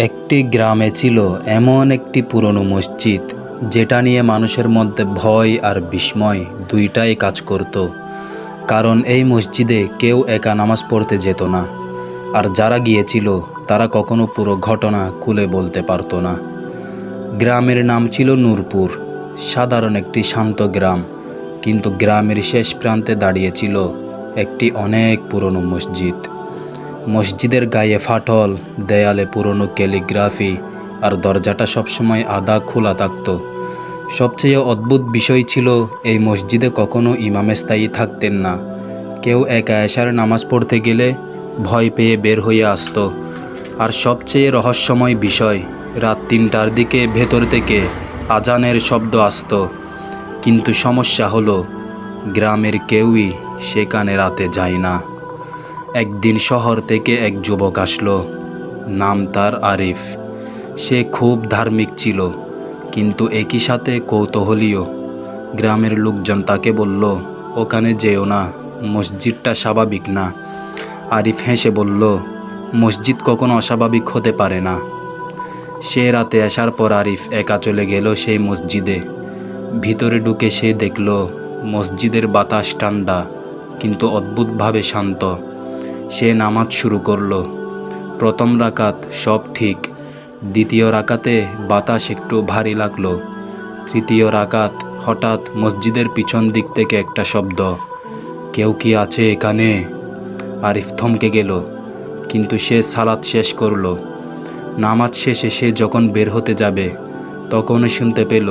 একটি গ্রামে ছিল এমন একটি পুরনো মসজিদ, যেটা নিয়ে মানুষের মধ্যে ভয় আর বিস্ময় দুইটাই কাজ করত। কারণ এই মসজিদে কেউ একা নামাজ পড়তে যেত না, আর যারা গিয়েছিল তারা কখনো পুরো ঘটনা খুলে বলতে পারতো না। গ্রামের নাম ছিল নূরপুর। সাধারণ একটি শান্ত গ্রাম, কিন্তু গ্রামের শেষ প্রান্তে দাঁড়িয়েছিল একটি অনেক পুরনো মসজিদ। মসজিদের গায়ে ফাটল, দেয়ালে পুরনো ক্যালিগ্রাফি, আর দরজাটা সবসময় আধা খোলা থাকত। সবচেয়ে অদ্ভুত বিষয় ছিল, এই মসজিদে কখনো ইমাম স্থায়ী থাকতেন না। কেউ একা এশার নামাজ পড়তে গেলে ভয় পেয়ে বের হয়ে আসতো। আর সবচেয়ে রহস্যময় বিষয়, রাত ৩টার দিকে ভেতর থেকে আজানের শব্দ আসতো। কিন্তু সমস্যা হলো, গ্রামের কেউই সেখানে রাতে যায় না। একদিন শহর থেকে এক যুবক আসলো। নাম তার আরিফ। সে খুব ধার্মিক ছিল, কিন্তু একই সাথে কৌতূহলীও। গ্রামের লোকজন তাকে বলল, ওখানে যেও না, মসজিদটা স্বাভাবিক না। আরিফ হেসে বলল, মসজিদ কখনো অস্বাভাবিক হতে পারে না। সে রাতে আসার পর আরিফ একা চলে গেল সেই মসজিদে। ভিতরে ঢুকে সে দেখল, মসজিদের বাতাস ঠান্ডা, কিন্তু অদ্ভুতভাবে শান্ত। সে নামাজ শুরু করলো। প্রথম রাকাত সব ঠিক, দ্বিতীয় রাকাতে বাতাস একটু ভারী লাগলো। তৃতীয় রাকাত হঠাৎ মসজিদের পিছন দিক থেকে একটা শব্দ, কেউ কি আছে এখানে? আরিফ থমকে গেল, কিন্তু সে সালাত শেষ করলো। নামাজ শেষে সে যখন বের হতে যাবে, তখনই শুনতে পেল,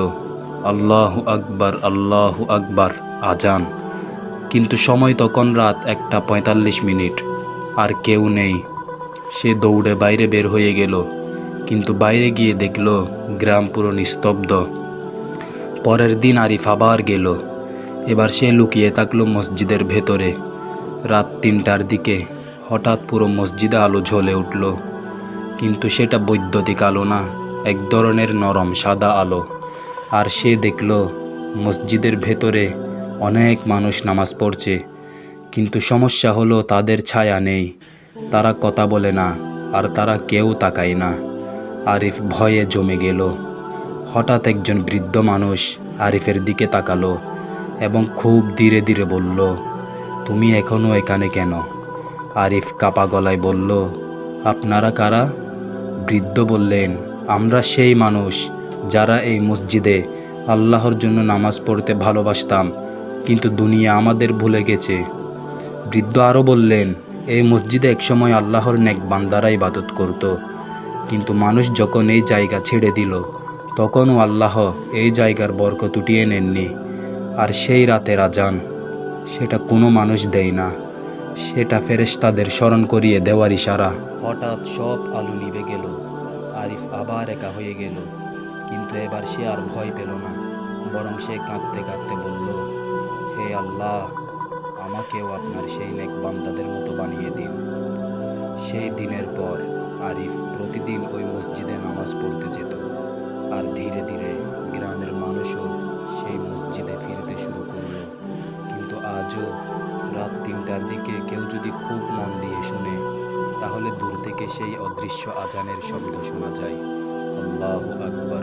আল্লাহু আকবার, আল্লাহু আকবার, আজান। কিন্তু সময় তখন রাত 1:45। আর কেউ নেই। সে দৌড়ে বাইরে বের হয়ে গেল, কিন্তু বাইরে গিয়ে দেখল গ্রাম পুরো নিস্তব্ধ। পরের দিন আরিফ আবার গেল। এবার সে লুকিয়ে থাকলো মসজিদের ভেতরে। রাত 3টার দিকে হঠাৎ পুরো মসজিদে আলো জ্বলে উঠল। কিন্তু সেটা বৈদ্যুতিক আলো না, এক ধরনের নরম সাদা আলো। আর সে দেখল মসজিদের ভেতরে অনেক মানুষ নামাজ পড়ছে, কিন্তু সমস্যা হলো তাদের ছায়া নেই। তারা কথা বলে না, আর তারা কেউ তাকায় না। আরিফ ভয়ে জমে গেল। হঠাৎ একজন বৃদ্ধ মানুষ আরিফের দিকে তাকালো এবং খুব ধীরে ধীরে বলল, তুমি এখনো এখানে কেন? আরিফ কাপা গলায় বলল, আপনারা কারা? বৃদ্ধ বললেন, আমরা সেই মানুষ যারা এই মসজিদে আল্লাহর জন্য নামাজ পড়তে ভালোবাসতাম, কিন্তু দুনিয়া আমাদের ভুলে গেছে। বৃদ্ধ আরও বললেন, এই মসজিদে একসময় আল্লাহর নেক বান্দারা ইবাদত করত, কিন্তু মানুষ যখন এই জায়গা ছেড়ে দিল, তখনও আল্লাহ এই জায়গার বরকত উঠিয়ে নেননি। আর সেই রাতের আজান, সেটা কোনো মানুষ দেয় না, সেটা ফেরেশতাদের স্মরণ করিয়ে দেওয়ার ইশারা। হঠাৎ সব আলো নিভে গেল। আরিফ আবার একা হয়ে গেল, কিন্তু এবার সে আর ভয় পেল না, বরং সে কাঁদতে কাঁদতে বলল, হে আল্লাহ, আমাকেও আপনার সেই নেক বান্দাদের মতো বানিয়ে দিন। সেই দিনের পর আরিফ প্রতিদিন ওই মসজিদে নামাজ পড়তে যেত। আর ধীরে ধীরে গ্রামের মানুষও সেই মসজিদে ফিরতে শুরু করলো। কিন্তু আজও রাত 3টার দিকে কেউ যদি খুব মন দিয়ে শুনে, তাহলে দূর থেকে সেই অদৃশ্য আজানের শব্দ শোনা যায়, আল্লাহু আকবার।